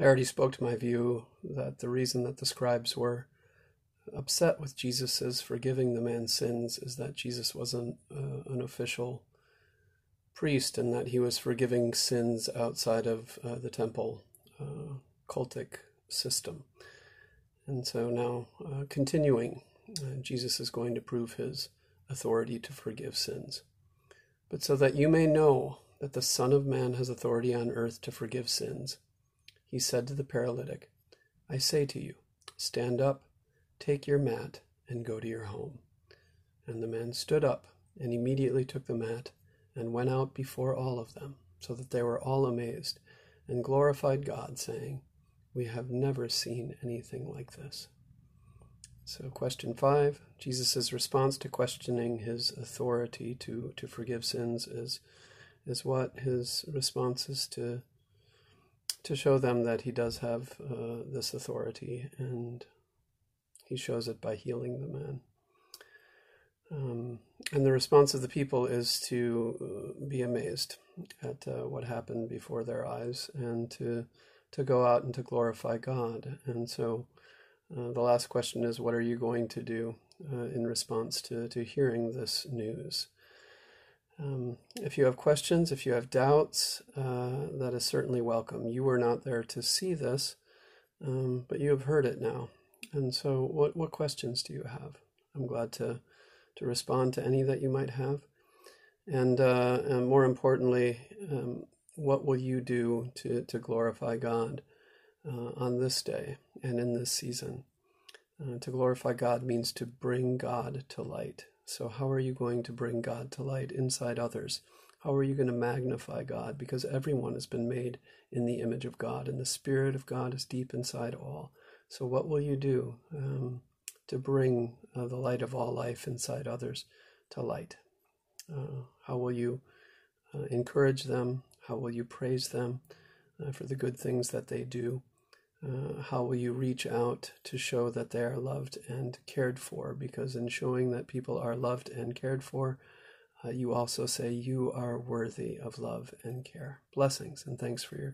I already spoke to my view that the reason that the scribes were upset with Jesus' forgiving the man's sins is that Jesus wasn't an official priest, and that he was forgiving sins outside of the temple cultic system. And so now, continuing, Jesus is going to prove his authority to forgive sins. But so that you may know that the Son of Man has authority on earth to forgive sins, he said to the paralytic, I say to you, stand up, take your mat, and go to your home. And the man stood up, and immediately took the mat, and went out before all of them, so that they were all amazed, and glorified God, saying, we have never seen anything like this. So question 5, Jesus' response to questioning his authority to forgive sins is what his response is to show them that he does have this authority, and he shows it by healing the man. And the response of the people is to be amazed at what happened before their eyes, and to go out and to glorify God. And so the last question is, what are you going to do in response to hearing this news? If you have questions, if you have doubts, that is certainly welcome. You were not there to see this, but you have heard it now. And so what questions do you have? I'm glad to respond to any that you might have. And more importantly, what will you do to glorify God on this day and in this season? To glorify God means to bring God to light. So how are you going to bring God to light inside others? How are you going to magnify God? Because everyone has been made in the image of God, and the Spirit of God is deep inside all. So what will you do to bring the light of all life inside others to light? How will you encourage them? How will you praise them for the good things that they do? How will you reach out to show that they are loved and cared for? Because in showing that people are loved and cared for, you also say you are worthy of love and care. Blessings, and thanks for your